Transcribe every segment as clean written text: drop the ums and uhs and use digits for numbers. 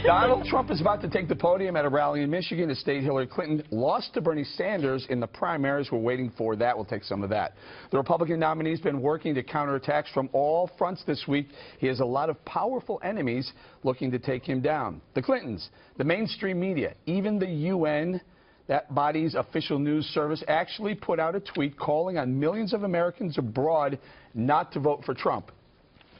Donald Trump is about to take the podium at a rally in Michigan. The state Hillary Clinton lost to Bernie Sanders in the primaries. We're waiting for that. We'll take some of that. The Republican nominee has been working to counter attacks from all fronts this week. He has a lot of powerful enemies looking to take him down. The Clintons, the mainstream media, even the UN, that body's official news service, actually put out a tweet calling on millions of Americans abroad not to vote for Trump.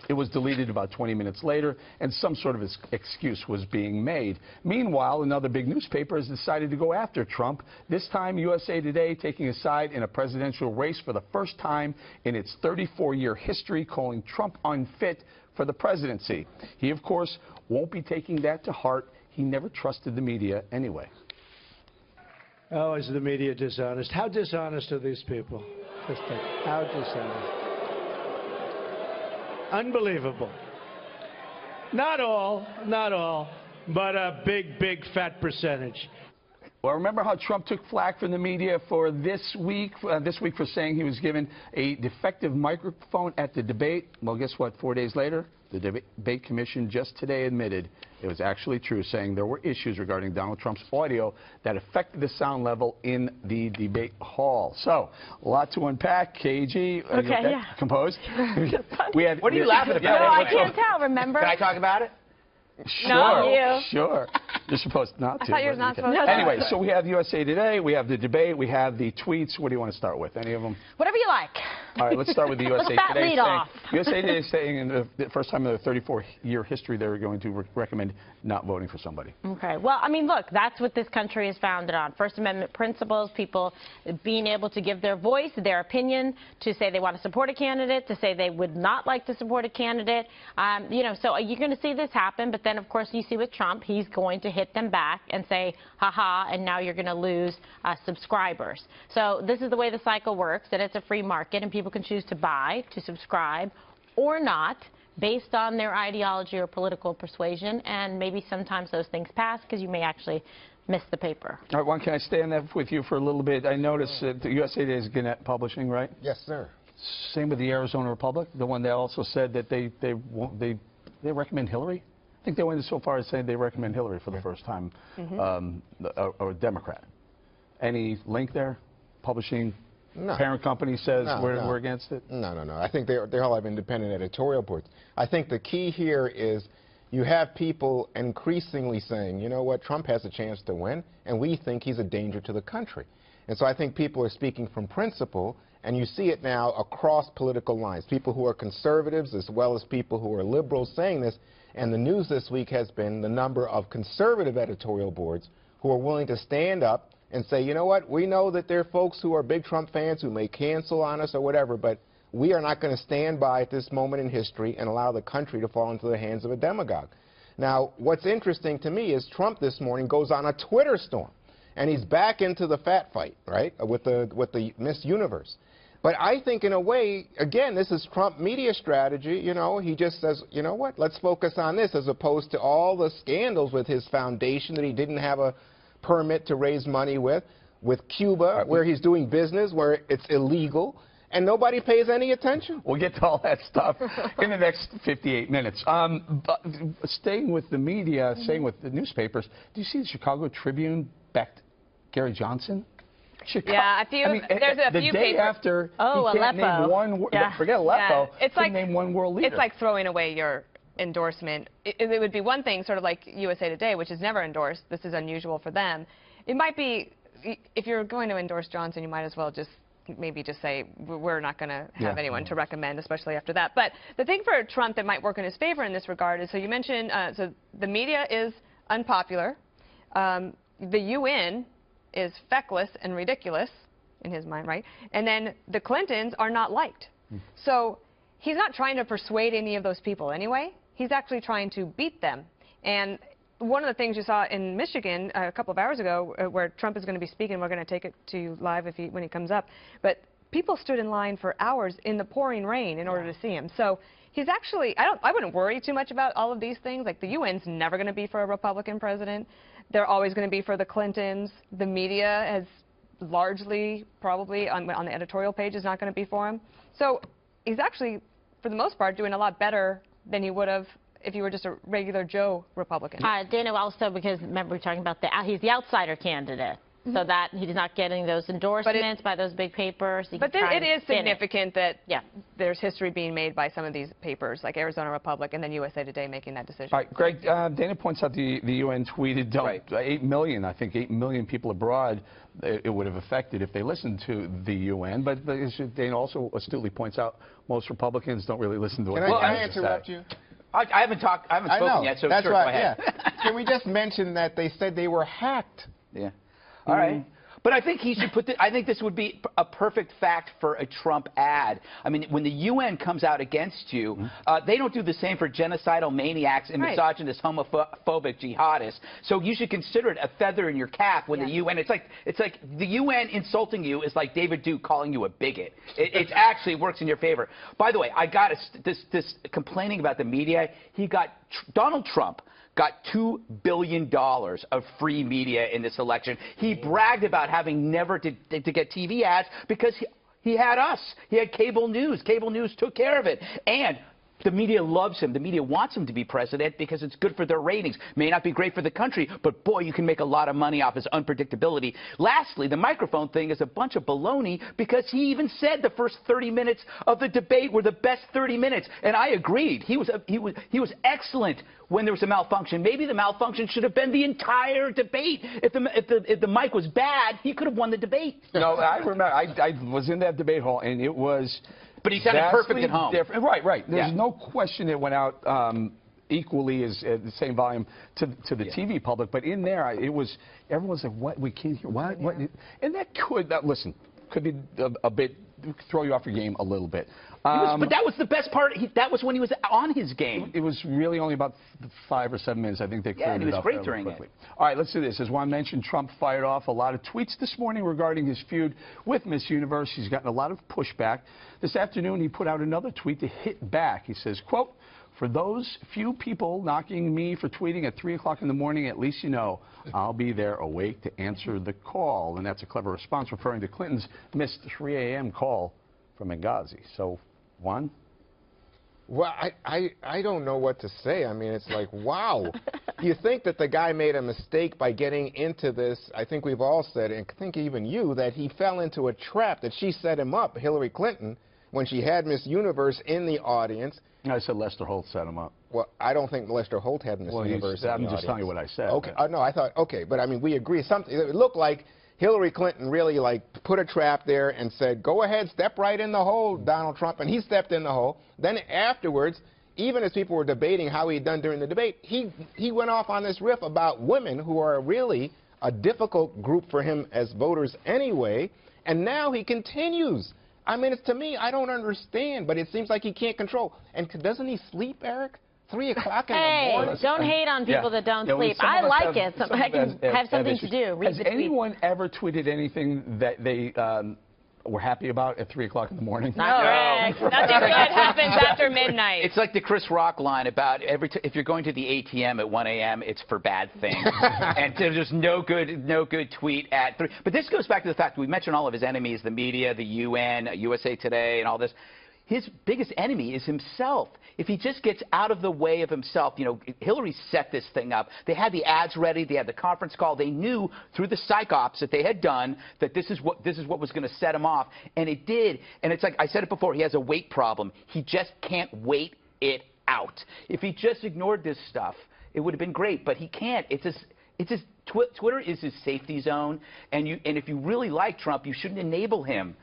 It was deleted about 20 minutes later, and some sort of excuse was being made. Meanwhile, another big newspaper has decided to go after Trump, this time USA Today taking a side in a presidential race for the first time in its 34-year history, calling Trump unfit for the presidency. He, of course, won't be taking that to heart. He never trusted the media anyway. Oh, is the media dishonest? How dishonest are these people? Just think, how dishonest. Unbelievable. Not all, but a big, big fat percentage. Well, remember how Trump took flack from the media for this week for saying he was given a defective microphone at the debate? Well, guess what? 4 days later, the debate commission just today admitted it was actually true, saying there were issues regarding Donald Trump's audio that affected the sound level in the debate hall. So, a lot to unpack. KG, okay, yeah. Composed? What are you laughing about? No, I can't tell, remember? Can I talk about it? Sure, no, you. Sure. You're supposed not to. I thought you were not supposed to. Anyway, so we have USA Today, we have the debate, we have the tweets. What do you want to start with? Any of them? Whatever you like. All right, let's start with the USA Let's Today. lead off. USA Today is saying in the first time in their 34-year history they were going to recommend not voting for somebody. Okay. Well, I mean, look, that's what this country is founded on. First Amendment principles, people being able to give their voice, their opinion, to say they want to support a candidate, to say they would not like to support a candidate. You know, so you're going to see this happen, but then, of course, you see with Trump, he's going to hit them back and say, ha-ha, and now you're going to lose subscribers. So this is the way the cycle works, that it's a free market, and people can choose to buy, to subscribe, or not, based on their ideology or political persuasion, and maybe sometimes those things pass because you may actually miss the paper. All right, Juan, can I stay on that with you for a little bit? I noticed that the USA Today is Gannett Publishing, right? Yes, sir. Same with the Arizona Republic, the one that also said that they recommend Hillary. I think they went so far as saying they recommend Hillary for the first time, or a Democrat. Any link there? Publishing? No. Parent company says we're against it? No. I think they all have independent editorial boards. I think the key here is you have people increasingly saying, you know what, Trump has a chance to win, and we think he's a danger to the country. And so I think people are speaking from principle, and you see it now across political lines. People who are conservatives as well as people who are liberals saying this. And the news this week has been the number of conservative editorial boards who are willing to stand up and say, you know what, we know that there are folks who are big Trump fans who may cancel on us or whatever, but we are not going to stand by at this moment in history and allow the country to fall into the hands of a demagogue. Now, what's interesting to me is Trump this morning goes on a Twitter storm, and he's back into the fat fight, right, with the Miss Universe. But I think in a way, again, this is Trump media strategy. You know, he just says, you know what, let's focus on this as opposed to all the scandals with his foundation that he didn't have a permit to raise money with Cuba, where he's doing business, where it's illegal, and nobody pays any attention. We'll get to all that stuff in the next 58 minutes. But staying with the media, staying with the newspapers, do you see the Chicago Tribune backed Gary Johnson? Yeah, there's a few the day papers. After, he can't name one. Forget Aleppo. Yeah. It's like name one world leader. It's like throwing away your endorsement. It would be one thing, sort of like USA Today, which is never endorsed. This is unusual for them. It might be, if you're going to endorse Johnson, you might as well just maybe just say we're not going to have anyone to recommend, especially after that. But the thing for Trump that might work in his favor in this regard is, so you mentioned, so the media is unpopular. The UN is feckless and ridiculous in his mind, right? And then the Clintons are not liked. So he's not trying to persuade any of those people anyway. He's actually trying to beat them. And one of the things you saw in Michigan a couple of hours ago, where Trump is going to be speaking, we're going to take it to you live when he comes up, but people stood in line for hours in the pouring rain in order to see him. So he's actually, I wouldn't worry too much about all of these things. Like, the UN's never going to be for a Republican president. They're always going to be for the Clintons. The media has largely, probably, on the editorial page, is not going to be for him. So he's actually, for the most part, doing a lot better than he would have if you were just a regular Joe Republican? Dana, also because, remember, we're talking about he's the outsider candidate. So that he's not getting those endorsements by those big papers. But it is significant that yeah. there's history being made by some of these papers, like Arizona Republic and then USA Today making that decision. All right, Greg, Dana points out the UN tweeted 8 million, I think 8 million people abroad it would have affected if they listened to the UN. But Dana also astutely points out most Republicans don't really listen to it. Can I interrupt you? I haven't spoken yet, so that's sure, right, go ahead. yeah. Can we just mention that they said they were hacked? Yeah. All right. But I think he should I think this would be a perfect fact for a Trump ad. I mean, when the UN comes out against you, they don't do the same for genocidal maniacs and misogynist, homophobic jihadists. So you should consider it a feather in your cap when the UN. It's like the UN insulting you is like David Duke calling you a bigot. It actually works in your favor. By the way, I got this complaining about the media. He got Donald Trump got $2 billion of free media in this election. He bragged about having never to get TV ads because he had us. He had cable news. Cable news took care of it. And the media loves him. The media wants him to be president because it's good for their ratings. May not be great for the country, but boy, you can make a lot of money off his unpredictability. Lastly, the microphone thing is a bunch of baloney because he even said the first 30 minutes of the debate were the best 30 minutes, and I agreed. He was excellent when there was a malfunction. Maybe the malfunction should have been the entire debate. If the mic was bad, he could have won the debate. No, I remember. I was in that debate hall, and it was. But he sounded perfect at home. Different. Right. There's no question it went out equally as the same volume to the TV public. But in there, it was everyone's like, "What? We can't hear what?" And that could listen could be a bit throw you off your game a little bit. But that was the best part. That was when he was on his game. It was really only about 5 or 7 minutes. I think they cleared it up great during quickly. it. All right, let's do this. As Juan mentioned, Trump fired off a lot of tweets this morning regarding his feud with Miss Universe. He's gotten a lot of pushback. This afternoon, he put out another tweet to hit back. He says, quote, "For those few people knocking me for tweeting at 3 o'clock in the morning, at least you know I'll be there awake to answer the call." And that's a clever response referring to Clinton's missed 3 a.m. call from Benghazi. So, Juan? Well, I don't know what to say. I mean, it's like, wow. You think that the guy made a mistake by getting into this. I think we've all said, and I think even you, that he fell into a trap, that she set him up, Hillary Clinton, when she had Miss Universe in the audience. I said Lester Holt set him up. Well, I don't think Lester Holt had Miss Universe in the audience. I'm just telling you what I said. Okay. No, I thought, okay, but I mean, we agree. It looked like Hillary Clinton really put a trap there and said, go ahead, step right in the hole, Donald Trump, and he stepped in the hole. Then afterwards, even as people were debating how he'd done during the debate, he went off on this riff about women who are really a difficult group for him as voters anyway, and now he continues. I mean, to me, I don't understand, but it seems like he can't control. And doesn't he sleep, Eric? 3 o'clock in the morning? Hey, don't hate on people that don't sleep. I like it. I can have something to do. Read Has anyone ever tweeted anything that they were happy about at 3 o'clock in the morning? No. Nothing good happens after midnight. It's like the Chris Rock line about if you're going to the ATM at 1 a.m., it's for bad things. And there's no good tweet at 3. But this goes back to the fact we mentioned all of his enemies, the media, the UN, USA Today, and all this. His biggest enemy is himself. If he just gets out of the way of himself, you know, Hillary set this thing up. They had the ads ready. They had the conference call. They knew through the psych ops that they had done that this is what was going to set him off, and it did. And it's like I said it before. He has a weight problem. He just can't wait it out. If he just ignored this stuff, it would have been great. But he can't. Twitter is his safety zone. And if you really like Trump, you shouldn't enable him.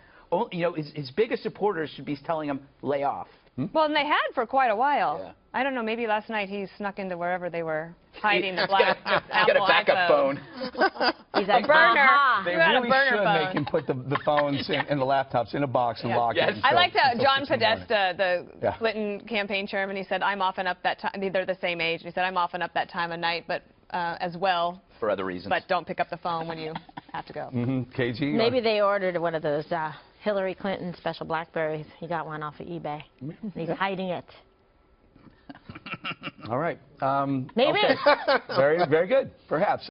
You know, his biggest supporters should be telling him, lay off. Well, and they had for quite a while. Yeah. I don't know, maybe last night he snuck into wherever they were hiding the black Apple He's got a backup phone. He's a burner. They You had a really burner should phone. make him put the phones and the laptops in a box and lock it. I liked how John until 6 in the morning. Podesta, the Clinton campaign chairman, he said, I'm often up that time. They're the same age. He said, I'm often up that time of night, but as well. For other reasons. But don't pick up the phone when you have to go. KG? Maybe they ordered one of those Hillary Clinton special Blackberries. He got one off of eBay. He's hiding it. All right. Maybe. Okay. Very good, perhaps.